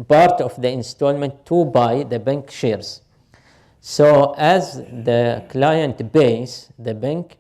part of the installment to buy the bank shares. So as the client pays the bank,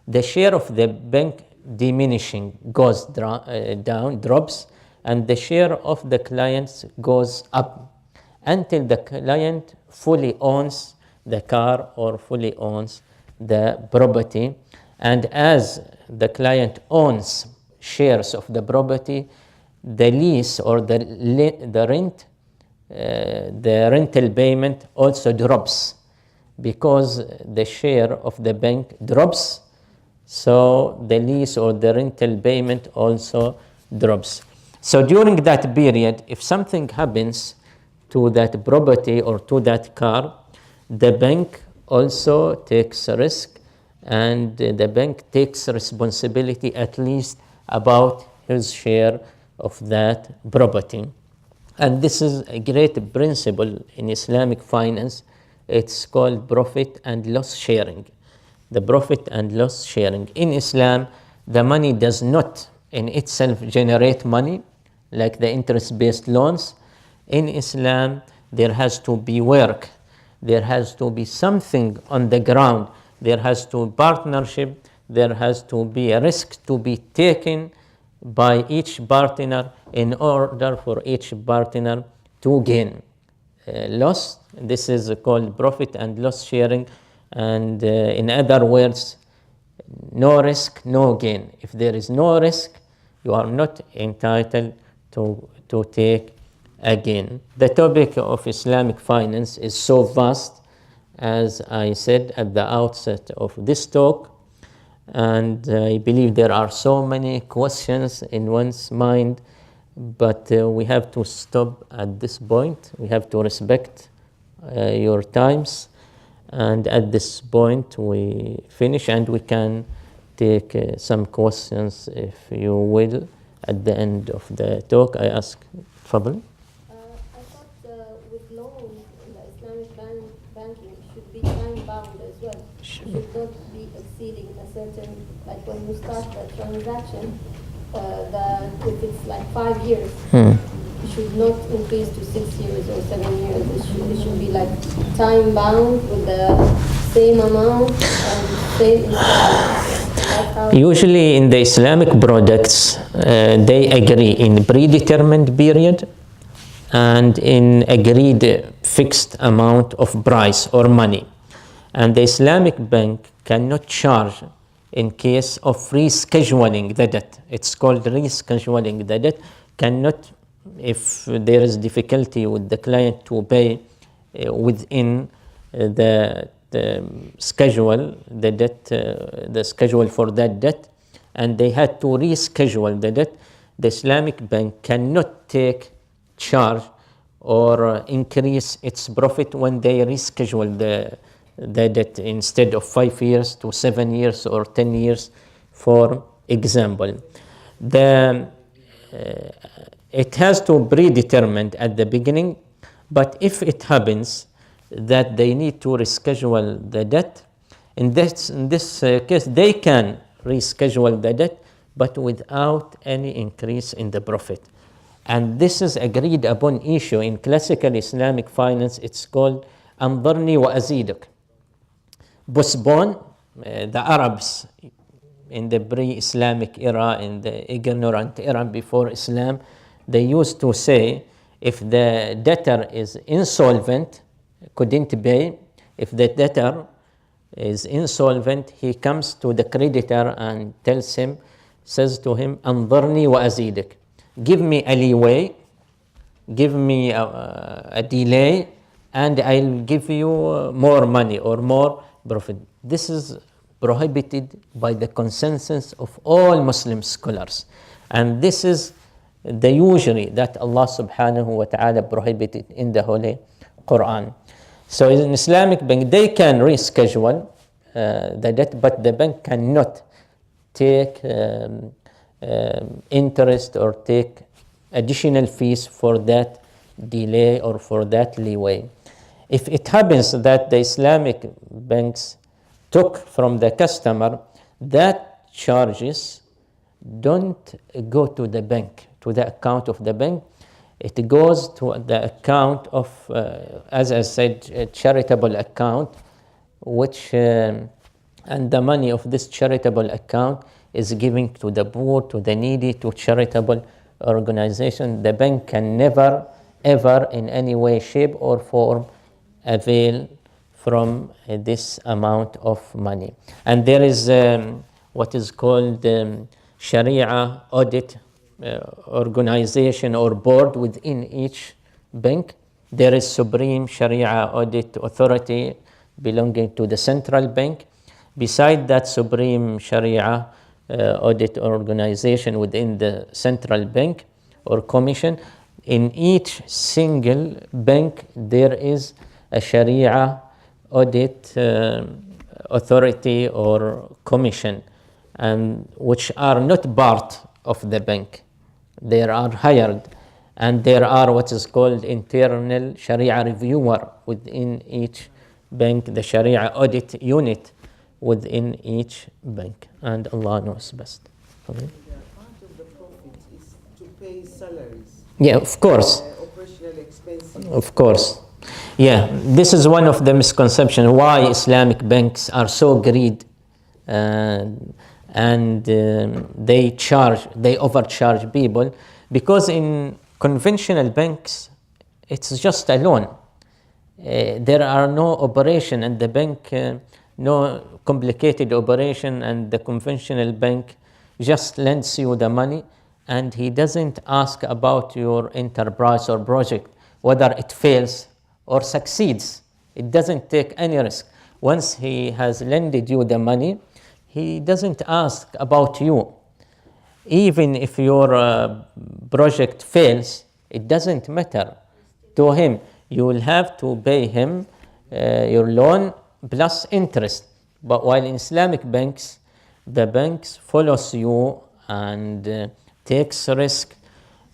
the share of the bank diminishing goes down, drops, and the share of the clients goes up until the client fully owns the car or fully owns the property. And as the client owns shares of the property, the lease or the rent, the rental payment also drops because the share of the bank drops. So the lease or the rental payment also drops. So during that period, if something happens to that property or to that car, the bank also takes a risk, and the bank takes responsibility at least about his share of that property. And this is a great principle in Islamic finance. It's called profit and loss sharing. The profit and loss sharing. In Islam, the money does not in itself generate money like the interest-based loans. In Islam, there has to be work. There has to be something on the ground. There has to be partnership. There has to be a risk to be taken by each partner in order for each partner to gain loss. This is called profit and loss sharing. And in other words, no risk, no gain. If there is no risk, you are not entitled to take a gain. The topic of Islamic finance is so vast, as I said at the outset of this talk, and I believe there are so many questions in one's mind, but we have to stop at this point. We have to respect your times, and at this point we finish, and we can take some questions, if you will, at the end of the talk. I ask Fadl. I thought with loans in the Islamic banking should be time-bound as well. Should not be exceeding a certain, like when you start the transaction, if it's like 5 years, it should not increase to 6 years or 7 years. It should be like time-bound with the same amount and same installment. Usually in the Islamic products, they agree in predetermined period and in agreed fixed amount of price or money. And the Islamic bank cannot charge in case of rescheduling the debt. It's called rescheduling the debt. Cannot, if there is difficulty with the client to pay within the schedule, the debt, the schedule for that debt, and they had to reschedule the debt, the Islamic bank cannot take charge or increase its profit when they reschedule the debt instead of 5 years to 7 years or 10 years, for example. It has to be predetermined at the beginning, but if it happens that they need to reschedule the debt, in this case, they can reschedule the debt, but without any increase in the profit. And this is agreed upon issue in classical Islamic finance. It's called أنظرني وأزيدك. Postpone. The Arabs in the pre-Islamic era, in the ignorant era before Islam, they used to say, if the debtor is insolvent, couldn't pay, if the debtor is insolvent, he comes to the creditor and says to him, أنظرني وأزيدك. Give me a leeway, give me a delay, and I'll give you more money or more profit. This is prohibited by the consensus of all Muslim scholars. And this is the usury that Allah subhanahu wa ta'ala prohibited in the Holy Quran. So in Islamic bank, they can reschedule the debt, but the bank cannot take interest or take additional fees for that delay or for that leeway. If it happens that the Islamic banks took from the customer, that charges don't go to the bank, to the account of the bank. it goes to the account of, as I said, a charitable account, which and the money of this charitable account is given to the poor, to the needy, to charitable organization. The bank can never, ever, in any way, shape, or form, avail from this amount of money. And there is what is called Sharia audit organization or board within each bank. There is Supreme Sharia Audit Authority belonging to the central bank. Beside that Supreme Sharia Audit Organization within the central bank or commission, in each single bank there is a Sharia Audit Authority or commission, and which are not part of the bank. They are hired, and there are what is called internal Sharia reviewer within each bank, the Sharia audit unit within each bank, and Allah knows best. Okay. Part of the profit is to pay salaries. Yeah, of course. Operational expenses. Of course. Yeah, this is one of the misconceptions why Islamic banks are so greedy, and they overcharge people, because in conventional banks it's just a loan. There are no operation in the bank, no complicated operation, and the conventional bank just lends you the money, and he doesn't ask about your enterprise or project, whether it fails or succeeds. It doesn't take any risk. Once he has lended you the money, he doesn't ask about you. Even if your project fails, it doesn't matter to him. You will have to pay him your loan plus interest. But while in Islamic banks, the banks follows you and takes risk,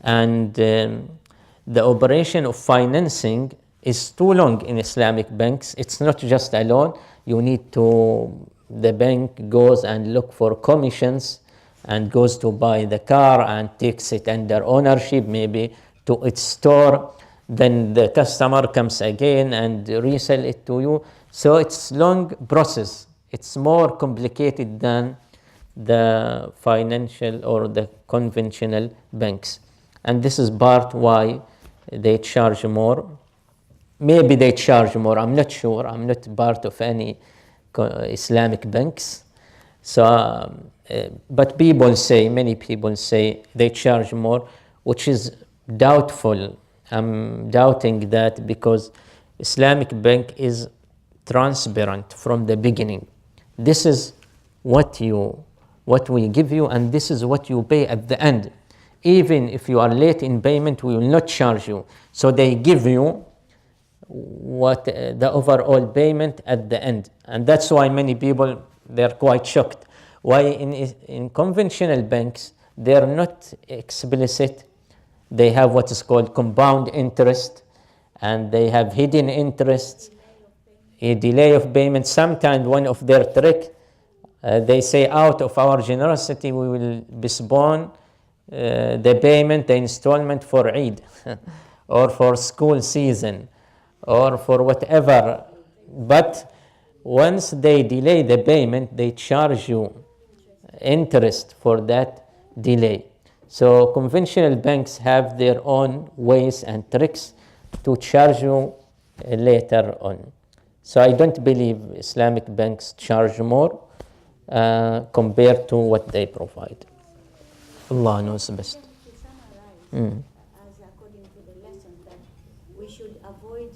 and the operation of financing is too long in Islamic banks. It's not just a loan. You need to, the bank goes and look for commissions and goes to buy the car and takes it under ownership, maybe to its store. Then the customer comes again and resell it to you. So it's long process. It's more complicated than the financial or the conventional banks. And this is part why they charge more. Maybe they charge more, I'm not sure. I'm not part of any Islamic banks. So, but people say, many people say they charge more, which is doubtful. I'm doubting that, because Islamic bank is transparent from the beginning. This is what we give you, and this is what you pay at the end. Even if you are late in payment, we will not charge you. So they give you what the overall payment at the end, and that's why many people, they're quite shocked. Why in conventional banks they're not explicit. They have what is called compound interest, and they have hidden interests, a delay of payment. Sometimes one of their trick, they say, out of our generosity we will postpone the payment, the installment for Eid or for school season or for whatever. But once they delay the payment, they charge you interest for that delay. So conventional banks have their own ways and tricks to charge you later on. So I don't believe Islamic banks charge more compared to what they provide. Allah knows best. To summarize, as according to the lesson, that we should avoid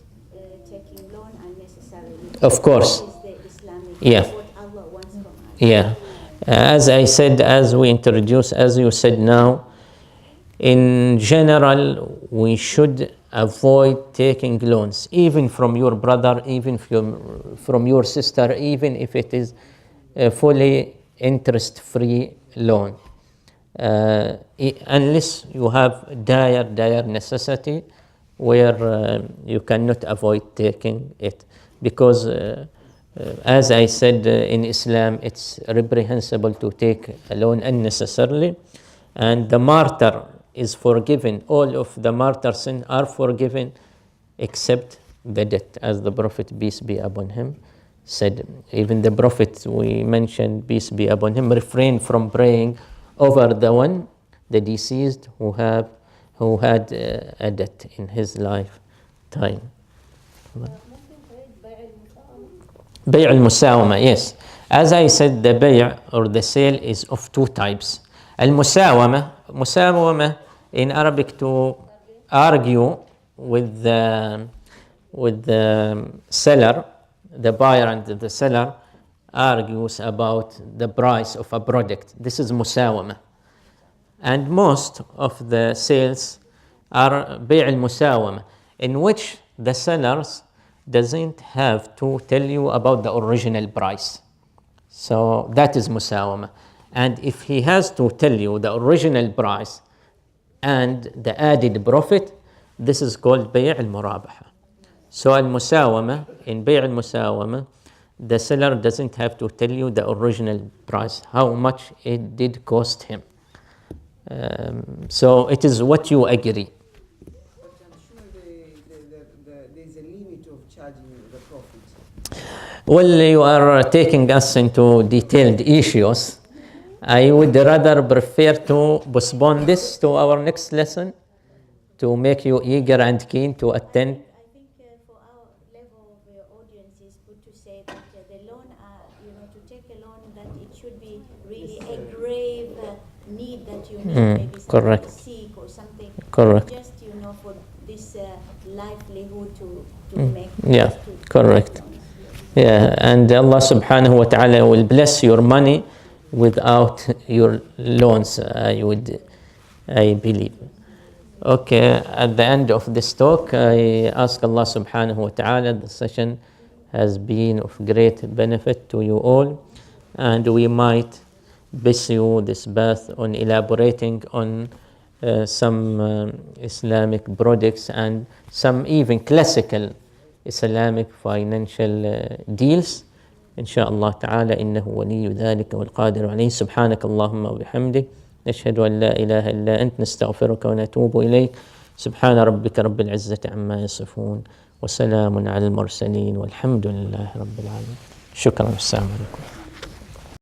taking loan unnecessarily. Of course. This is the Islamic, Yeah. what Allah wants from us. Yeah. As I said, as we introduced, as you said now, in general, we should avoid taking loans, even from your brother, even from your sister, even if it is a fully interest-free loan. Unless you have dire necessity where you cannot avoid taking it. Because as I said, in Islam, it's reprehensible to take a loan unnecessarily. And the martyr is forgiven. All of the martyr sin are forgiven except the debt, as the Prophet, peace be upon him, said. Even the Prophet we mentioned, peace be upon him, refrained from praying over the deceased who had a debt in his lifetime. بيع المساومة, yes. As I said, the بيع or the sale is of two types. مساومة in Arabic, to argue with the seller, the buyer and the seller argues about the price of a product. This is مساومة. And most of the sales are بيع المساومة, in which the sellers doesn't have to tell you about the original price. So that is مساومة. And if he has to tell you the original price and the added profit, this is called بيع المرابحة. So المساومة, in بيع المساومة, the seller doesn't have to tell you the original price, how much it did cost him. So it is what you agree. But I'm sure there's a limit of charging the profit. Well, you are taking us into detailed issues. I would rather prefer to postpone this to our next lesson to make you eager and keen to attend. I think for our level of audience, it's good to say that the loan, to take a loan, that it should be really a grave need that you need, maybe correct. sick or something. Correct. Just, for this livelihood to make. Yeah, correct. Yeah, and Allah subhanahu wa ta'ala will bless your money without your loans, I believe. Okay, at the end of this talk, I ask Allah subhanahu wa ta'ala, the session has been of great benefit to you all, and we might pursue this path on elaborating on some Islamic products and some even classical Islamic financial deals. إن شاء الله تعالى إنه ولي ذلك والقادر عليه. سبحانك اللهم وبحمدك نشهد أن لا إله إلا أنت نستغفرك ونتوب إليك. سبحان ربك رب العزة عما يصفون وسلام على المرسلين والحمد لله رب العالمين. شكرا والسلام عليكم.